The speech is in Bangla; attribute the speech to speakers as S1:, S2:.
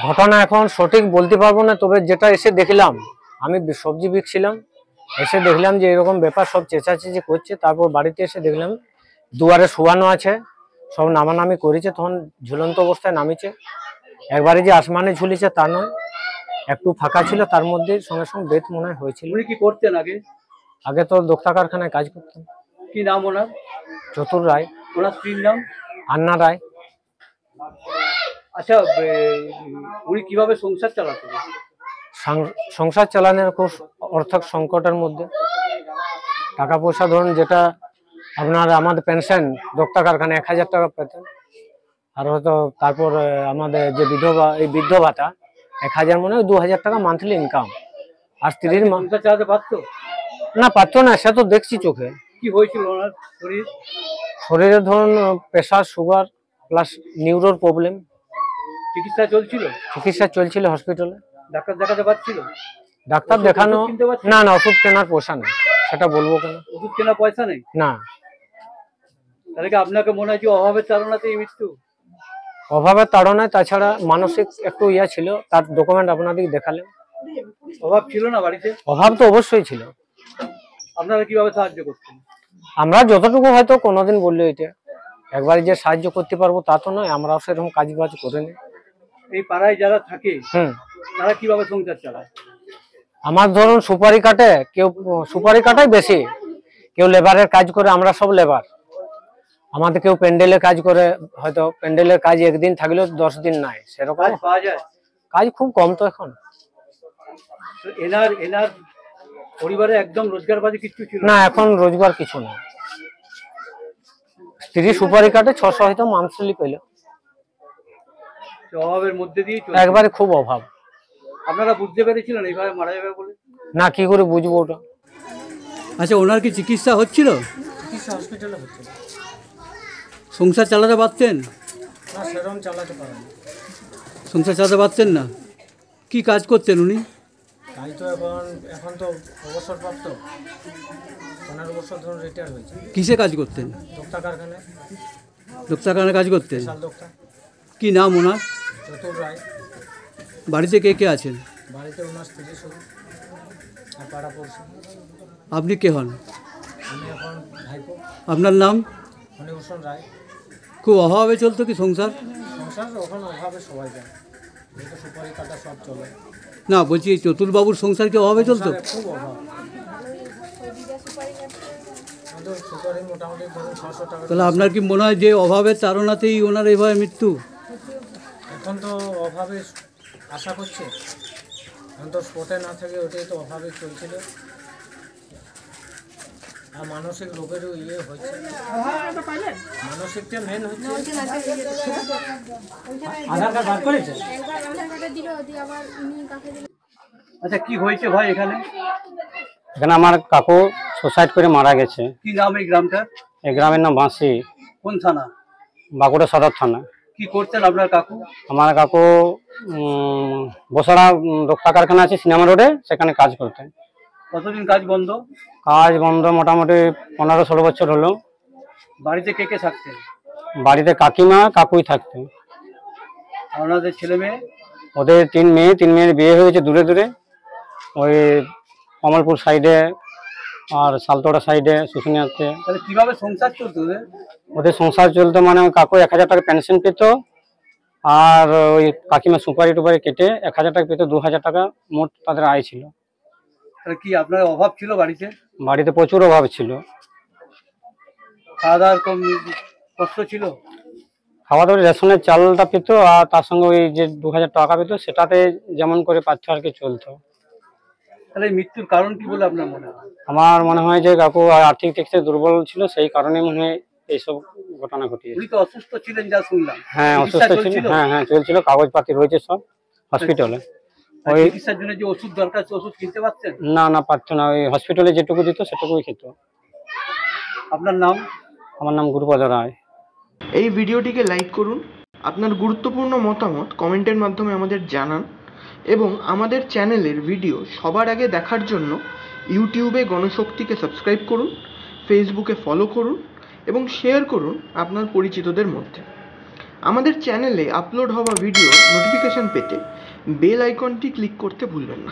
S1: ঘটনা এখন সঠিক বলতে পারবো না, তবে যেটা এসে দেখলাম, আমি সবজি বিকছিলাম, এসে দেখলাম যে এরকম ব্যাপার, সব চেঁচাচেঁচি করছে। তারপর বাড়িতে এসে দেখলাম দুয়ারে শোয়ানো আছে, সব নামানামি করেছে, তখন ঝুলন্ত অবস্থায় নামিছে। একবারে যে আসমানে ঝুলিছে তা নয়, একটু ফাঁকা ছিল, তার মধ্যে সঙ্গে সঙ্গে বেত মনে হয়েছিল।
S2: উনি কি করতেন আগে?
S1: আগে তো দোক্তা কারখানায় কাজ করতেন।
S2: কি নাম ওনার?
S1: চতুর রায়।
S2: ওনার স্ত্রীর নাম?
S1: আন্না রায়।
S2: আচ্ছা, উনি কিভাবে সংসার চালাতেন?
S1: সংসার চালানোর খুব অর্থক সংকটের মধ্যে, টাকা পয়সা ধরুন যেটা আপনার আমাদের পেনশন দোক্তা কারখানায় 1000 টাকা পেতেন, আর হয়তো তারপর আমাদের যে বিধবা, এই বৃদ্ধ ভাতা 1000, মনে হয় 2000 টাকা মান্থলি ইনকাম। আর স্ত্রীর
S2: সংসার চালাতে পারতো
S1: না? পারতো না, সে তো দেখছি চোখে।
S2: কি হয়েছিল ওনার
S1: শরীরে? ধরুন প্রেশার, সুগার প্লাস নিউরোর প্রবলেম।
S2: চিকিৎসা চলছিল?
S1: চিকিৎসা চলছিল হসপিটালে।
S2: ডাক্তার দেখাতে পারছিল?
S1: ডাক্তার দেখানো না, না ওষুধ কেনার পয়সা নেই। সেটা বলবো কেন?
S2: ওষুধ কেনার পয়সা নেই? না। তাহলে কি আপনাকে মনে হয় যে অভাবের তাড়নাতেই মৃত্যু?
S1: অভাবের তাড়নায়, তাছাড়া মানসিক একটু ইয়া ছিল, তার ডকুমেন্ট আপনাদেরকে দেখালেন।
S2: অভাব ছিল না বাড়িতে? অভাব
S1: তো অবশ্যই ছিল।
S2: আপনারা কিভাবে সাহায্য করতেন?
S1: আমরা যতটুকু হয়তো কোনোদিন বললো, এটা একবারে যে সাহায্য করতে পারবো তা তো নয়, আমরাও সেরকম কাজ বাজ করে নি।
S2: এই পাড়ায় যারা থাকে তারা কিভাবে সংসার চালায়?
S1: আমার ধরুন সুপারি কাটে, কেউ সুপারি কাটাই বেশি, কেউ লেবারের কাজ করে, আমরা সব লেবার। আমাদের কেউ প্যান্ডেলে কাজ করে, হয়তো প্যান্ডেলের কাজ একদিন থাকলেও 10 দিন নাই, সেরকম
S2: পাওয়া যায়।
S1: কাজ খুব কম তো এখন।
S2: এনার পরিবারে একদম রোজগার বাজে কিছু ছিল
S1: না? এখন রোজগার কিছু না। স্ত্রী সুপারি কাটে 600 হয়তো মান্থলি পেল।
S2: অভাবের মধ্যে দিয়ে
S1: একবারে খুব অভাব।
S2: আপনারা বুঝতে পেরেছিলেন এইভাবে মারা যাবে বলে?
S1: না, কি করে বুঝবো ওটা।
S2: আচ্ছা, ওনার কি চিকিৎসা হচ্ছিল?
S1: চিকিৎসা হসপিটালে হচ্ছিল।
S2: সংসার চালাতে পারতেন?
S1: না, সেরকম চালাতে পারেন।
S2: সংসার চালাতে পারতেন না? কি কাজ করতেন উনি?
S1: তাই তো এখন তো অবসরপ্রাপ্ত, 15 বছর ধরে রিটায়ার হয়েছে।
S2: কিসে কাজ করতেন?
S1: দোক্তা কারখানায়।
S2: দোক্তা কারখানায় কাজ করতেন? কি নাম ওনার?
S1: চতুর রায়।
S2: বাড়িতে কে কে আছেন?
S1: বাড়িতে ওনার স্ত্রী শুধু, আর পাড়া পড়ছে।
S2: আপনি কে হন?
S1: আমি এখন ভাইপো।
S2: আপনার নাম?
S1: মণিভূষণ রায়।
S2: খুব অভাবে চলতো কি সংসার?
S1: সংসার ওখানে অভাবে সবাই যায়, সুপারি কাটা সব চলে।
S2: না, বলছি এই চতুরবাবুর সংসার কি অভাবে চলতো?
S1: খুব অভাব। মোটামুটি ধরুন 600 টাকা।
S2: তাহলে আপনার কি মনে হয় যে অভাবের তাড়নাতেই ওনার এইভাবে মৃত্যু?
S1: এখন তো অভাবে আশা করছে, এখন তো স্পটে না থাকে, ওটাই তো অভাবে চলছিল। আর মানসিক রোগেরও হচ্ছে, মানসিকটা মেন হচ্ছে। আধার কার্ড বার করেছে?
S2: আচ্ছা, কি হয়েছে ভাই এখানে?
S1: এখানে আমার কাকু সুসাইড করে মারা গেছে।
S2: কি নাম এই গ্রামটা?
S1: এই গ্রামের নাম বাঁশি।
S2: কোন থানা?
S1: বাঁকুড়া সদর থানা।
S2: কি করতেন আপনার কাকু?
S1: আমার কাকু বসরা দোক্তা কারখানা আছে সিনেমা রোডে, সেখানে কাজ করতেন।
S2: কতদিন কাজ বন্ধ?
S1: কাজ বন্ধ মোটামুটি 15-16 বছর হলো।
S2: বাড়িতে কে কে থাকতেন?
S1: বাড়িতে কাকিমা কাকুই থাকতেন।
S2: আপনাদের ছেলে মেয়ে?
S1: ওদের 3 মেয়ে, 3 মেয়ের বিয়ে হয়েছে দূরে দূরে, ওই কমলপুর সাইডে আর সালতোড়া সাইডে, শুশুনিয়াতে।
S2: তাহলে কিভাবে সংসার চলতো
S1: ওদের? সংসার চলতো মানে কাকু 1000 টাকা পেনশন পেত, আর ওই কাকিমা সুপারি টুপারি কেটে 1000 টাকা পেত, 2000 টাকা মোট তাদের আয় ছিল।
S2: তাহলে কি আপনার অভাব ছিল বাড়িতে?
S1: বাড়িতে প্রচুর অভাব ছিল।
S2: খাওয়া দাওয়ার কষ্ট ছিল?
S1: খাওয়া দাওয়া রেশনের চালটা পেত, আর তার সঙ্গে ওই যে 2000 টাকা পেত, সেটাতে যেমন করে পাচ্ছ আর কি চলতো।
S2: তাহলে মৃত্যুর কারণ কি বলে আপনার মনে হয়?
S1: আমার মনে হয় যে কাকু আর্থিক দিক থেকে দুর্বল ছিল, সেই কারণে মনে হয় এইসব ঘটনা ঘটিয়েছে।
S2: উনি তো অসুস্থ ছিলেন যা শুনলাম।
S1: হ্যাঁ, অসুস্থ ছিল। হ্যাঁ চলছিল, কাগজপাতি রয়েছে সব হসপিটালে।
S2: ওই চিকিৎসার জন্য যে ওষুধ দরকার, ওষুধ কিনতে পারতেন?
S1: না পারতো না, ওই হসপিটালে যেটুকু দিত সেটুকুই খেত।
S2: আপনার নাম?
S1: আমার নাম গুরুপদ রায়।
S3: এই ভিডিওটিকে লাইক করুন, আপনার গুরুত্বপূর্ণ মতামত কমেন্টের মাধ্যমে আমাদের জানান, এবং আমাদের চ্যানেলের ভিডিও সবার আগে দেখার জন্য ইউটিউবে গণশক্তিকে সাবস্ক্রাইব করুন, ফেসবুকে ফলো করুন এবং শেয়ার করুন আপনার পরিচিতদের মধ্যে। আমাদের চ্যানেলে আপলোড হওয়া ভিডিও নোটিফিকেশন পেতে বেল আইকনটি ক্লিক করতে ভুলবেন না।